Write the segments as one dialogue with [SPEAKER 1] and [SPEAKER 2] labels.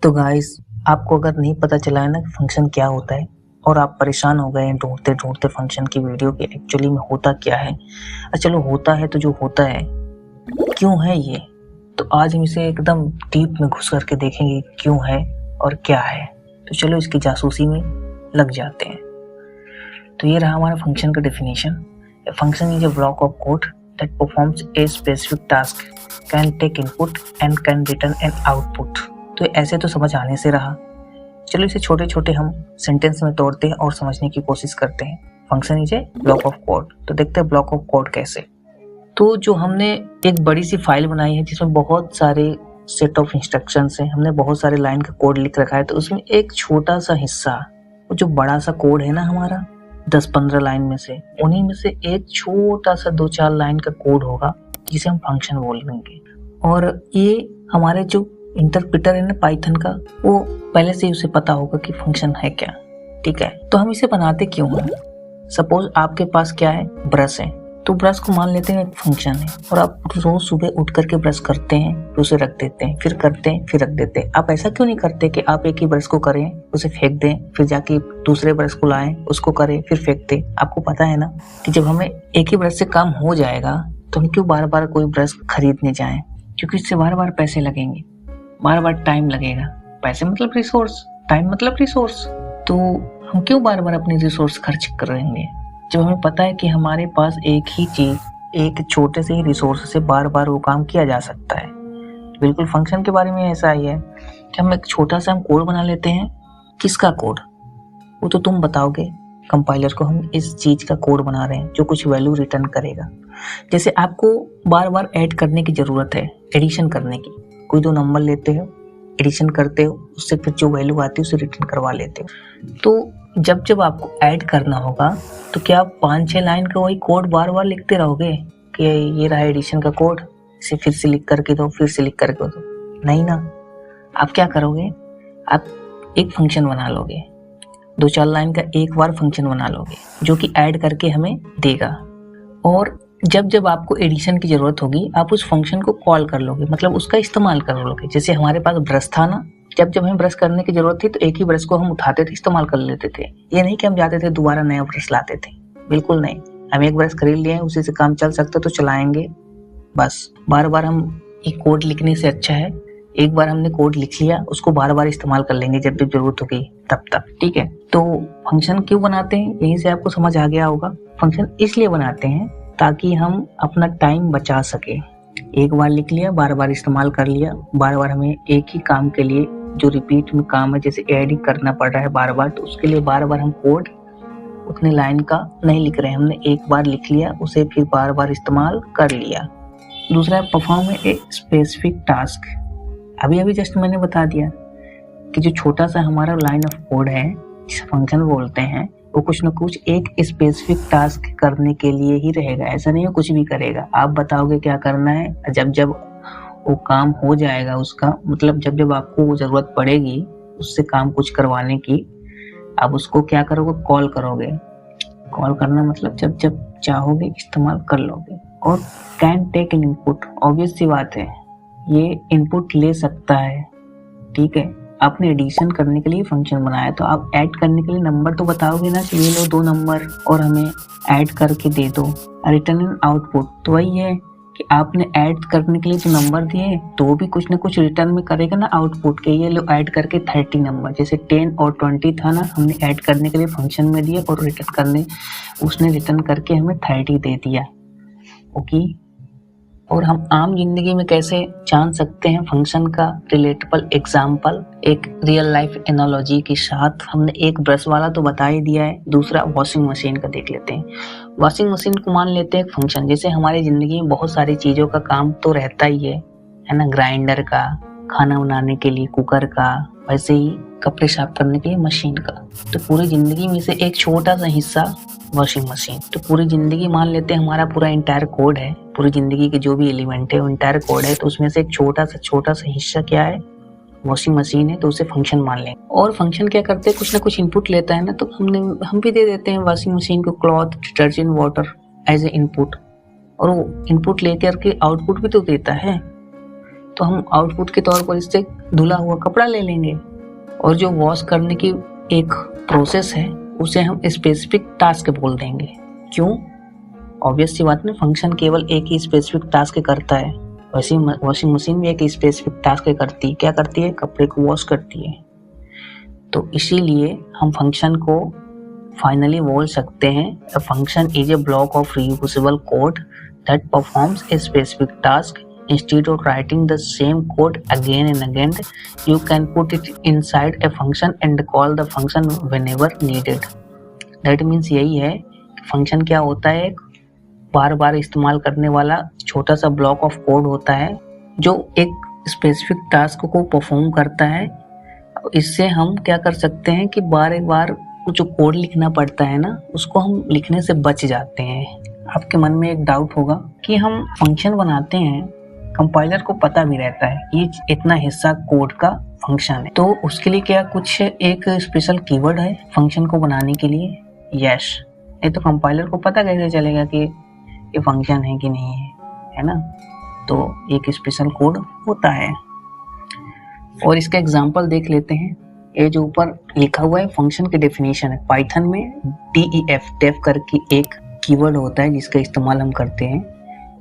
[SPEAKER 1] तो गाइस, आपको अगर नहीं पता चला है ना कि फंक्शन क्या होता है और आप परेशान हो गए हैं ढूंढते ढूंढते फंक्शन की वीडियो कि एक्चुअली में होता क्या है। चलो होता है तो जो होता है क्यों है ये, तो आज हम इसे एकदम डीप में घुस करके देखेंगे क्यों है और क्या है। तो चलो इसकी जासूसी में लग जाते हैं। तो ये रहा हमारा फंक्शन का definition. A function is a block of code that performs a specific task, can take input and can return an output. तो ऐसे तो समझ आने से रहा। चलो इसे छोटे छोटे हम सेंटेंस में तोड़ते हैं और समझने की कोशिश करते हैं। Function is a block of code. तो देखते हैं ब्लॉक ऑफ कोड कैसे। तो जो हमने एक बड़ी सी फाइल बनाई है जिसमें बहुत सारे सेट ऑफ इंस्ट्रक्शंस हैं, हमने बहुत सारे लाइन का कोड लिख रखा है, तो उसमें एक छोटा सा हिस्सा, वो जो बड़ा सा कोड है ना हमारा 10-15 लाइन में से, उन्हीं में से एक छोटा सा 2-4 लाइन का कोड होगा जिसे हम फंक्शन बोल देंगे। और ये हमारे जो इंटरप्रेटर है ना पाइथन का, वो पहले से ही उसे पता होगा कि फंक्शन है क्या। ठीक है, तो हम इसे बनाते क्यों हैं। सपोज आपके पास क्या है, ब्रश है, तो ब्रश को मान लेते हैं एक फंक्शन है, और आप रोज सुबह उठ करके ब्रश करते हैं, फिर उसे रख देते हैं, फिर करते हैं, फिर रख देते हैं। आप ऐसा क्यों नहीं करते कि आप एक ही ब्रश को करें, उसे फेंक दें, फिर जाके दूसरे ब्रश को लाएं, उसको करें, फिर फेंक दें। आपको पता है ना कि जब हमें एक ही ब्रश से काम हो जाएगा तो हम क्यों बार बार कोई ब्रश खरीदने जाएं, क्योंकि इससे बार बार पैसे लगेंगे, बार बार टाइम लगेगा। पैसे मतलब रिसोर्स, टाइम मतलब रिसोर्स। तो हम क्यों बार बार अपनी रिसोर्स खर्च करेंगे जब हमें पता है कि हमारे पास एक ही चीज, एक छोटे से ही रिसोर्स से बार बार वो काम किया जा सकता है। बिल्कुल फंक्शन के बारे में ऐसा ही है कि हम एक छोटा सा हम कोड बना लेते हैं। किसका कोड, वो तो तुम बताओगे कंपाइलर को हम इस चीज का कोड बना रहे हैं जो कुछ वैल्यू रिटर्न करेगा। जैसे आपको बार बार ऐड करने की जरूरत है, एडिशन करने की। कोई दो नंबर लेते हो, एडिशन करते हो, उससे फिर जो वैल्यू आती है उसे रिटर्न करवा लेते हो। तो जब जब आपको ऐड करना होगा तो क्या आप 5-6 लाइन का वही कोड बार बार लिखते रहोगे कि ये रहा एडिशन का कोड, इसे फिर से लिख करके दो, फिर से लिख करके दो? नहीं ना। आप क्या करोगे, आप एक फंक्शन बना लोगे, 2-4 लाइन का एक बार फंक्शन बना लोगे जो कि ऐड करके हमें देगा। और जब जब आपको एडिशन की जरूरत होगी आप उस फंक्शन को कॉल कर लोगे, मतलब उसका इस्तेमाल कर लोगे। जैसे हमारे पास ब्रश था ना, जब जब हमें ब्रश करने की जरूरत थी तो एक ही ब्रश को हम उठाते थे, इस्तेमाल कर लेते थे। ये नहीं कि हम जाते थे दोबारा नया ब्रश लाते थे, बिल्कुल नहीं। हम एक ब्रश खरीद लिए, उसी से काम चल सकता तो चलाएंगे बस। बार बार हम एक कोड लिखने से अच्छा है एक बार हमने कोड लिख लिया, उसको बार बार इस्तेमाल कर लेंगे जब जब जरूरत होगी तब तक। ठीक है, तो फंक्शन क्यों बनाते हैं यहीं से आपको समझ आ गया होगा। फंक्शन इसलिए बनाते हैं ताकि हम अपना टाइम बचा सके। एक बार लिख लिया, बार बार इस्तेमाल कर लिया, बार बार हमें एक ही काम के लिए जो रिपीट में काम है, जैसे एडिंग करना पड़ रहा है बार बार, तो उसके लिए बार बार हम कोड उतने लाइन का नहीं लिख रहे हैं, हमने एक बार लिख लिया, उसे फिर बार बार इस्तेमाल कर लिया। दूसरा है परफॉर्म ए स्पेसिफिक टास्क। अभी अभी जस्ट मैंने बता दिया कि जो छोटा सा हमारा लाइन ऑफ कोड है जिसे फंक्शन बोलते हैं, वो कुछ न कुछ एक स्पेसिफिक टास्क करने के लिए ही रहेगा। ऐसा नहीं है कुछ भी करेगा, आप बताओगे क्या करना है, जब जब वो काम हो जाएगा उसका, मतलब जब जब आपको जरूरत पड़ेगी उससे काम कुछ करवाने की, आप उसको क्या करोगे, कॉल करोगे। कॉल करना मतलब जब जब चाहोगे इस्तेमाल कर लोगे। और can take in input, obvious सी बात है ये इनपुट ले सकता है। ठीक है, आपने एडिशन करने के लिए फंक्शन बनाया तो आप ऐड करने के लिए नंबर तो बताओगे ना कि ये लो 2 नंबर और हमें ऐड करके दे दो। रिटर्न एंड आउटपुट तो वही है कि आपने ऐड करने के लिए जो नंबर दिए तो भी कुछ ना कुछ रिटर्न में करेगा ना आउटपुट के। ये लो ऐड करके 30 नंबर, जैसे 10 और 20 था ना, हमने ऐड करने के लिए फंक्शन में दिया और रिटर्न करने उसने रिटर्न करके हमें 30 दे दिया। ओके, और हम आम जिंदगी में कैसे जान सकते हैं फंक्शन का रिलेटेबल एग्जाम्पल, एक रियल लाइफ एनालॉजी के साथ। हमने एक ब्रश वाला तो बता ही दिया है, दूसरा वॉशिंग मशीन का देख लेते हैं। वॉशिंग मशीन को मान लेते हैं फंक्शन। जैसे हमारी जिंदगी में बहुत सारी चीजों का काम तो रहता ही है ना, ग्राइंडर का, खाना बनाने के लिए कुकर का, वैसे ही कपड़े साफ करने के लिए मशीन का। तो पूरी जिंदगी में से एक छोटा सा हिस्सा वॉशिंग मशीन। तो पूरी जिंदगी मान लेते हैं हमारा पूरा इंटायर कोड है, पूरी जिंदगी के जो भी एलिमेंट है वो इंटायर कोड है, तो उसमें से एक छोटा सा हिस्सा क्या है, वॉशिंग मशीन है, तो उसे फंक्शन मान लेंगे। और फंक्शन क्या करते हैं, कुछ ना कुछ इनपुट लेता है ना, तो हम भी दे देते हैं वॉशिंग मशीन को cloth, detergent, water as a input, और वो इनपुट लेकर के आउटपुट भी तो देता है। तो हम आउटपुट के तौर पर इससे धुला हुआ कपड़ा ले लेंगे। और जो वॉश करने की एक प्रोसेस है उसे हम स्पेसिफिक टास्क बोल देंगे। क्यों? ऑब्वियस सी बात नहीं, फंक्शन केवल एक ही स्पेसिफिक टास्क करता है। वॉशिंग मशीन भी एक स्पेसिफिक टास्क करती है। क्या करती है? कपड़े को वॉश करती है। तो इसीलिए हम फंक्शन को फाइनली बोल सकते हैं, a function is a block of reusable code that performs a specific task. Instead of writing the same code again and again, you can put it inside a function and call the function whenever needed. That means यही है कि function क्या होता है, एक बार बार इस्तेमाल करने वाला छोटा सा ब्लॉक ऑफ कोड होता है जो एक स्पेसिफिक टास्क को परफॉर्म करता है। इससे हम क्या कर सकते हैं कि बार बार जो कोड लिखना पड़ता है ना, उसको हम लिखने से बच जाते हैं। आपके मन में एक डाउट होगा कि हम फंक्शन बनाते हैं, कंपाइलर को पता भी रहता है ये इतना हिस्सा कोड का फंक्शन है, तो उसके लिए क्या कुछ एक स्पेशल कीवर्ड है फंक्शन को बनाने के लिए? यस। नहीं तो कंपाइलर को पता कैसे चलेगा कि ये फंक्शन है कि नहीं है ना? तो एक स्पेशल कोड होता है। और इसका एग्जांपल देख लेते हैं। ये जो ऊपर लिखा हुआ है फंक्शन की डेफिनेशन है। पाइथन में डेफ करके एक कीवर्ड होता है जिसका इस्तेमाल हम करते हैं।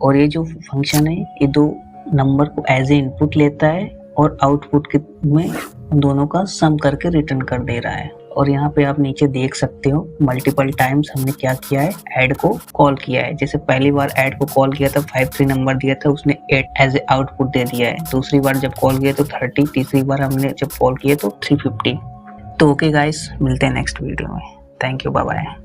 [SPEAKER 1] और ये जो फंक्शन है ये दो नंबर को एज ए इनपुट लेता है और आउटपुट के में दोनों का सम करके रिटर्न कर दे रहा है। और यहाँ पे आप नीचे देख सकते हो मल्टीपल टाइम्स हमने क्या किया है, ऐड को कॉल किया है। जैसे पहली बार ऐड को कॉल किया था 53 नंबर दिया था, उसने 8 एज ए आउटपुट दे दिया है। दूसरी बार जब कॉल किया तो 30, तीसरी बार हमने जब कॉल किया तो 350। तो ओके गाइस, मिलते हैं नेक्स्ट वीडियो में। Thank you, bye bye.